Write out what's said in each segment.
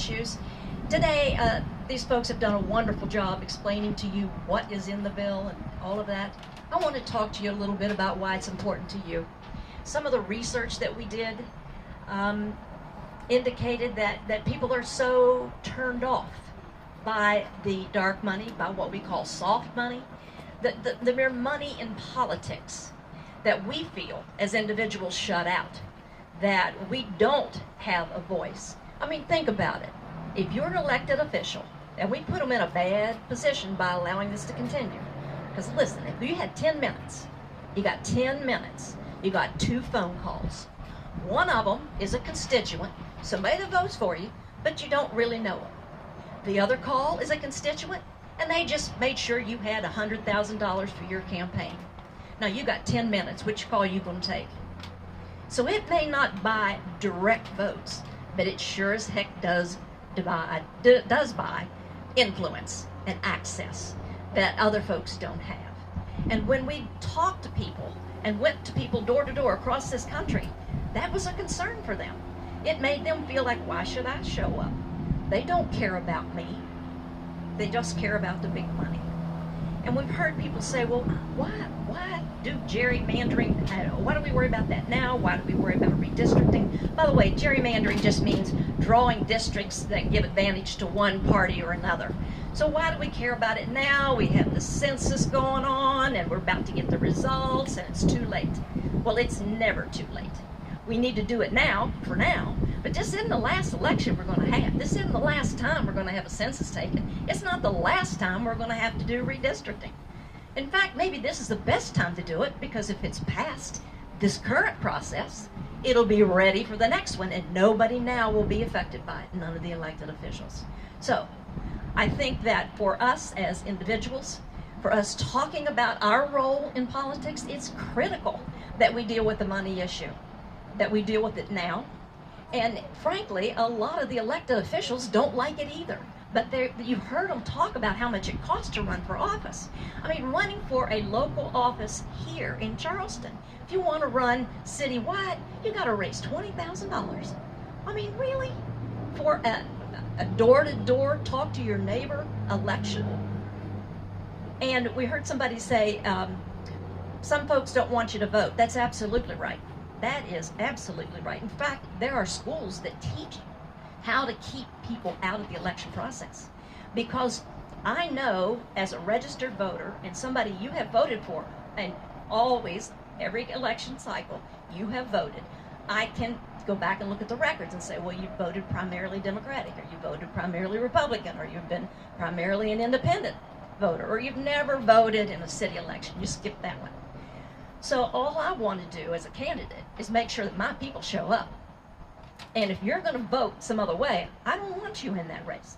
issues. Today, these folks have done a wonderful job explaining to you what is in the bill and all of that. I want to talk to you a little bit about why it's important to you. Some of the research that we did indicated that people are so turned off by the dark money, by what we call soft money, the mere money in politics, that we feel as individuals shut out, that we don't have a voice. I mean, think about it. If you're an elected official, and we put them in a bad position by allowing this to continue, because listen, if you had 10 minutes, you got 10 minutes, you got 2 phone calls. One of them is a constituent, somebody that votes for you, but you don't really know them. The other call is a constituent, and they just made sure you had $100,000 for your campaign. Now you got 10 minutes, which call are you going to take? So it may not buy direct votes, but it sure as heck does buy influence and access that other folks don't have. And when we talked to people and went to people door to door across this country, that was a concern for them. It made them feel like, why should I show up? They don't care about me. They just care about the big money. And we've heard people say, well, why do gerrymandering, why do we worry about that now? Why do we worry about redistricting? By the way, gerrymandering just means drawing districts that give advantage to one party or another. So why do we care about it now? We have the census going on and we're about to get the results and it's too late. Well, it's never too late. We need to do it now, for now, but this isn't the last election we're going to have. This isn't the last time we're going to have a census taken. It's not the last time we're going to have to do redistricting. In fact, maybe this is the best time to do it, because if it's past this current process, it'll be ready for the next one, and nobody now will be affected by it, none of the elected officials. So I think that for us as individuals, for us talking about our role in politics, it's critical that we deal with the money issue, that we deal with it now. And frankly, a lot of the elected officials don't like it either. But you've heard them talk about how much it costs to run for office. I mean, running for a local office here in Charleston, if you want to run citywide, you got to raise $20,000. I mean, really? For a door-to-door, talk to your neighbor election? And we heard somebody say, some folks don't want you to vote. That's absolutely right. That is absolutely right. In fact, there are schools that teach how to keep people out of the election process. Because I know, as a registered voter and somebody you have voted for, and always, every election cycle, you have voted, I can go back and look at the records and say, well, you voted primarily Democratic, or you voted primarily Republican, or you've been primarily an independent voter, or you've never voted in a city election. You skipped that one. So all I want to do as a candidate is make sure that my people show up. And if you're going to vote some other way, I don't want you in that race.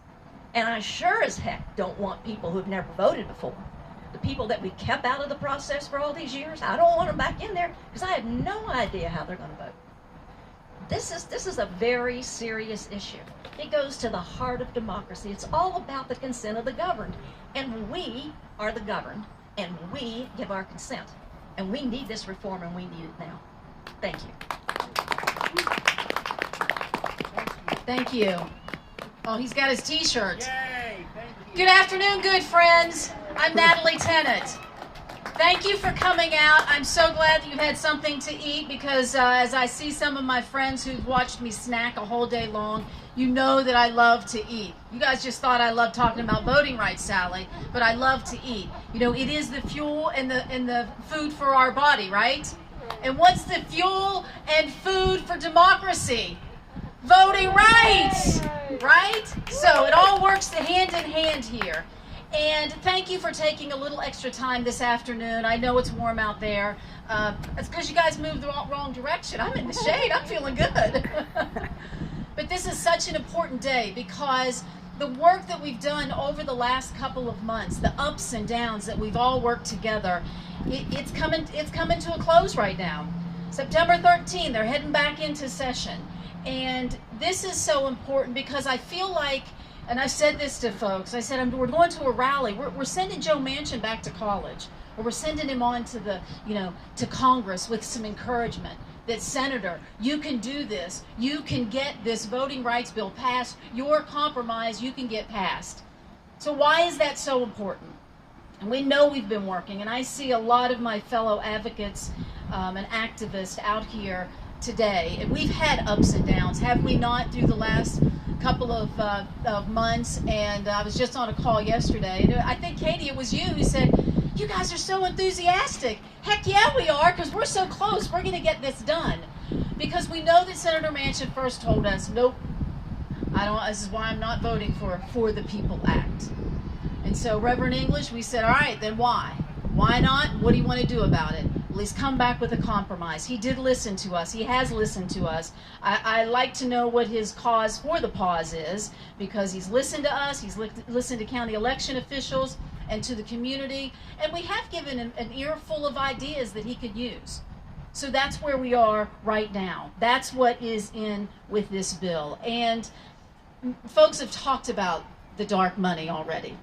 And I sure as heck don't want people who've never voted before. The people that we kept out of the process for all these years, I don't want them back in there, because I have no idea how they're going to vote. This is a very serious issue. It goes to the heart of democracy. It's all about the consent of the governed. And we are the governed, and we give our consent. And we need this reform, and we need it now. Thank you. Thank you. Oh, he's got his t-shirt. Yay, thank you. Good afternoon, good friends. I'm Natalie Tennant. Thank you for coming out. I'm so glad that you've had something to eat, because as I see some of my friends who've watched me snack a whole day long, you know that I love to eat. You guys just thought I loved talking about voting rights, Sally, but I love to eat. You know, it is the fuel and the food for our body, right? And what's the fuel and food for democracy? Voting rights, right? So it all works hand in hand here. And thank you for taking a little extra time this afternoon. I know it's warm out there. It's because you guys moved the wrong direction. I'm in the shade. I'm feeling good. But this is such an important day, because the work that we've done over the last couple of months, the ups and downs that we've all worked together, it's coming to a close right now. September 13th, they're heading back into session. And this is so important, because I feel like, and I said this to folks, I said, we're going to a rally. We're sending Joe Manchin back to college, or we're sending him on to the, to Congress with some encouragement, that, Senator, you can do this. You can get this voting rights bill passed. Your compromise, you can get passed. So why is that so important? And we know we've been working, and I see a lot of my fellow advocates and activists out here today, and we've had ups and downs, have we not, through the last couple of months? And I was just on a call yesterday, and I think, Katie, it was you who said, you guys are so enthusiastic. Heck yeah, we are, because we're so close. We're going to get this done. Because we know that Senator Manchin first told us, nope, this is why I'm not voting for the People Act. And so, Reverend English, we said, all right, then why? Why not? What do you want to do about it? Well, he's come back with a compromise. He did listen to us. He has listened to us. I like to know what his cause for the pause is, because he's listened to us. He's listened to county election officials and to the community. And we have given him an earful of ideas that he could use. So that's where we are right now. That's what is in with this bill. And folks have talked about the dark money already.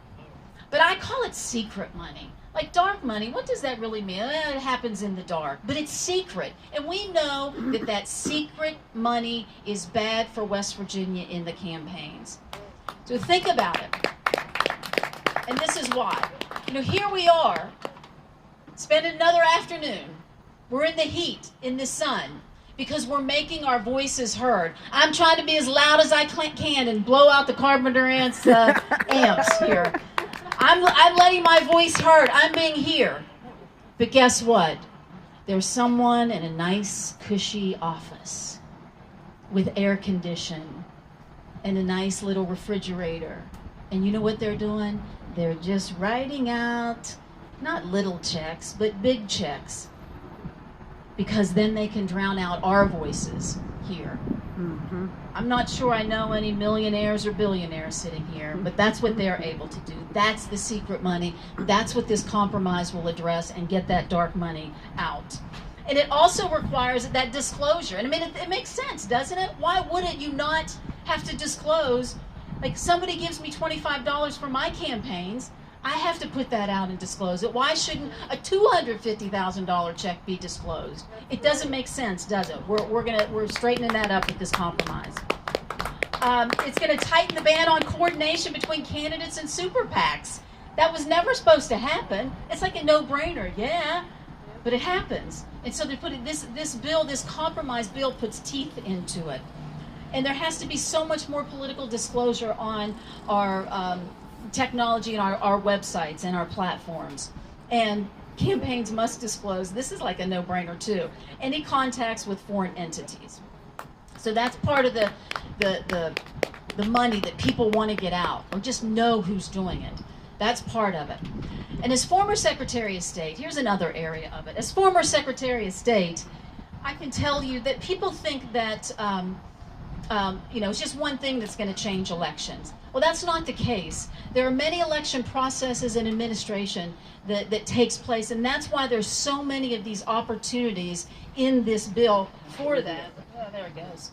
But I call it secret money. Like, dark money, what does that really mean? It happens in the dark, but it's secret. And we know that secret money is bad for West Virginia in the campaigns. So think about it. And this is why. Here we are, spending another afternoon. We're in the heat, in the sun, because we're making our voices heard. I'm trying to be as loud as I can and blow out the Carpenter amps here. I'm letting my voice heard. I'm being here. But guess what? There's someone in a nice, cushy office with air conditioning and a nice little refrigerator. And you know what they're doing? They're just writing out, not little checks, but big checks. Because then they can drown out our voices here. Mm-hmm. I'm not sure I know any millionaires or billionaires sitting here, but that's what they're able to do. That's the secret money. That's what this compromise will address and get that dark money out. And it also requires that disclosure. And I mean, it makes sense, doesn't it? Why wouldn't you not have to disclose? Like, somebody gives me $25 for my campaigns, I have to put that out and disclose it. Why shouldn't a $250,000 check be disclosed? It doesn't make sense, does it? We're straightening that up with this compromise. It's going to tighten the ban on coordination between candidates and super PACs. That was never supposed to happen. It's like a no-brainer, yeah, but it happens. And so they put it, this compromise bill puts teeth into it. And there has to be so much more political disclosure on our technology and our websites and our platforms. And campaigns must disclose, this is like a no-brainer too, any contacts with foreign entities. So that's part of the money that people want to get out, or just know who's doing it. That's part of it. And as former Secretary of State, here's another area of it. As former Secretary of State, I can tell you that people think that it's just one thing that's going to change elections. Well, that's not the case. There are many election processes and administration that takes place, and that's why there's so many of these opportunities in this bill for that. Oh, there it goes.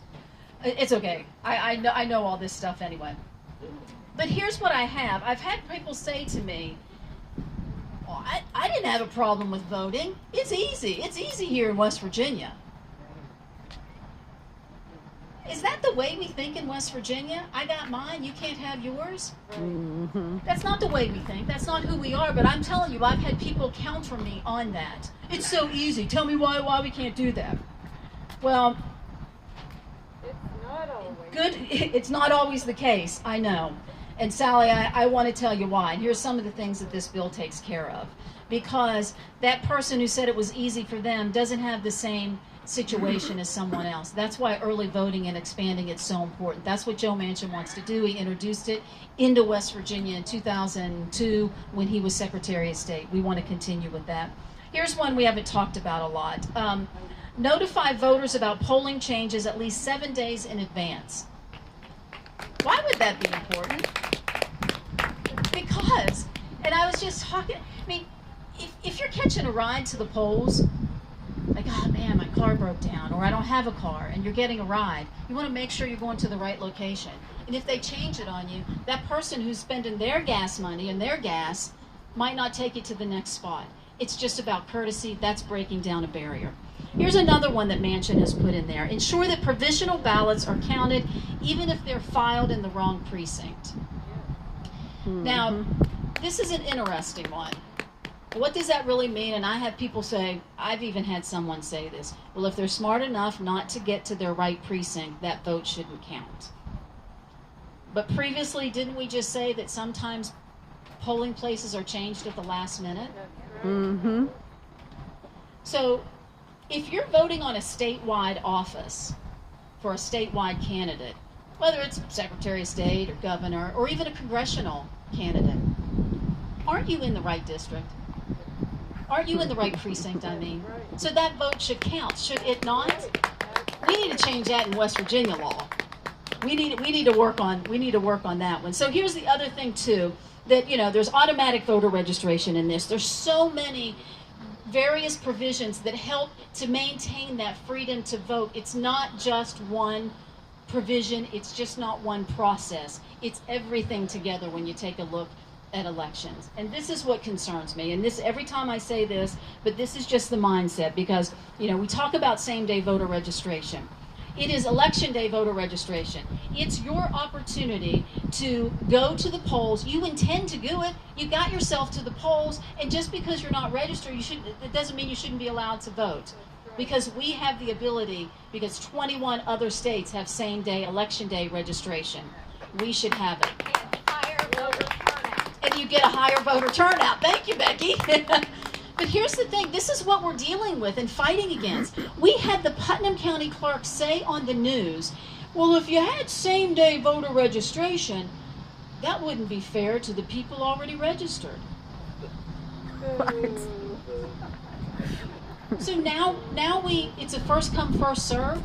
It's okay. I know all this stuff anyway. But here's what I have. I've had people say to me, oh, I didn't have a problem with voting. It's easy. It's easy here in West Virginia. Is that the way we think in West Virginia? I got mine, you can't have yours? Mm-hmm. That's not the way we think. That's not who we are. But I'm telling you, I've had people counter me on that. It's so easy. Tell me why we can't do that. Well, it's not always the case, I know. And Sally, I want to tell you why. And here's some of the things that this bill takes care of. Because that person who said it was easy for them doesn't have the same situation as someone else. That's why early voting and expanding it's so important. That's what Joe Manchin wants to do. He introduced it into West Virginia in 2002 when he was Secretary of State. We want to continue with that. Here's one we haven't talked about a lot. Notify voters about polling changes at least 7 days in advance. Why would that be important? Because, and I was just talking, I mean, if you're catching a ride to the polls, like, oh man, my car broke down, or I don't have a car, and you're getting a ride, you want to make sure you're going to the right location. And if they change it on you, that person who's spending their gas money and their gas might not take you to the next spot. It's just about courtesy. That's breaking down a barrier. Here's another one that Manchin has put in there. Ensure that provisional ballots are counted even if they're filed in the wrong precinct. Now, this is an interesting one. What does that really mean? And I have people say, I've even had someone say this, well, if they're smart enough not to get to their right precinct, that vote shouldn't count. But previously, didn't we just say that sometimes polling places are changed at the last minute? Mm-hmm. So if you're voting on a statewide office for a statewide candidate, whether it's Secretary of State or governor or even a congressional candidate, aren't you in the right district? Aren't you in the right precinct, I mean? So that vote should count, should it not? We need to change that in West Virginia law. We need to work on that one. So here's the other thing too, that there's automatic voter registration in this. There's so many various provisions that help to maintain that freedom to vote. It's not just one provision, it's just not one process. It's everything together when you take a look at elections. And this is what concerns me. And this, every time I say this, but this is just the mindset, because we talk about same-day voter registration. It is election day voter registration. It's your opportunity to go to the polls. You intend to do it. You got yourself to the polls, and just because you're not registered, it doesn't mean you shouldn't be allowed to vote. Because we have the ability, because 21 other states have same-day election day registration. We should have it. And you get a higher voter turnout. Thank you, Becky. But here's the thing, this is what we're dealing with and fighting against. We had the Putnam County Clerk say on the news, well, if you had same-day voter registration, that wouldn't be fair to the people already registered. So now it's a first come, first serve,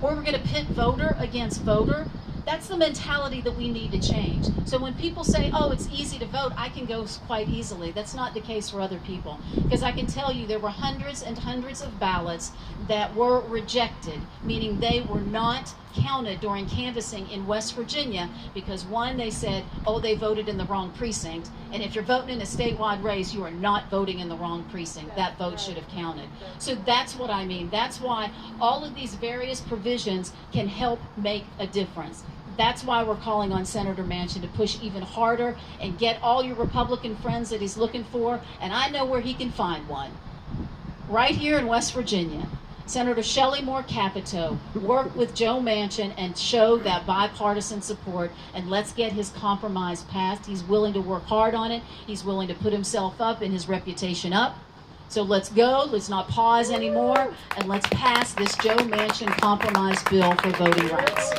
or we're going to pit voter against voter. That's the mentality that we need to change. So when people say, oh, it's easy to vote, I can go quite easily. That's not the case for other people. Because I can tell you there were hundreds and hundreds of ballots that were rejected, meaning they were not counted during canvassing in West Virginia because, one, they said, oh, they voted in the wrong precinct. And if you're voting in a statewide race, you are not voting in the wrong precinct. That vote should have counted. So that's what I mean. That's why all of these various provisions can help make a difference. That's why we're calling on Senator Manchin to push even harder and get all your Republican friends that he's looking for, and I know where he can find one. Right here in West Virginia. Senator Shelley Moore Capito worked with Joe Manchin and showed that bipartisan support, and let's get his compromise passed. He's willing to work hard on it. He's willing to put himself up and his reputation up. So let's go, let's not pause anymore, and let's pass this Joe Manchin compromise bill for voting rights.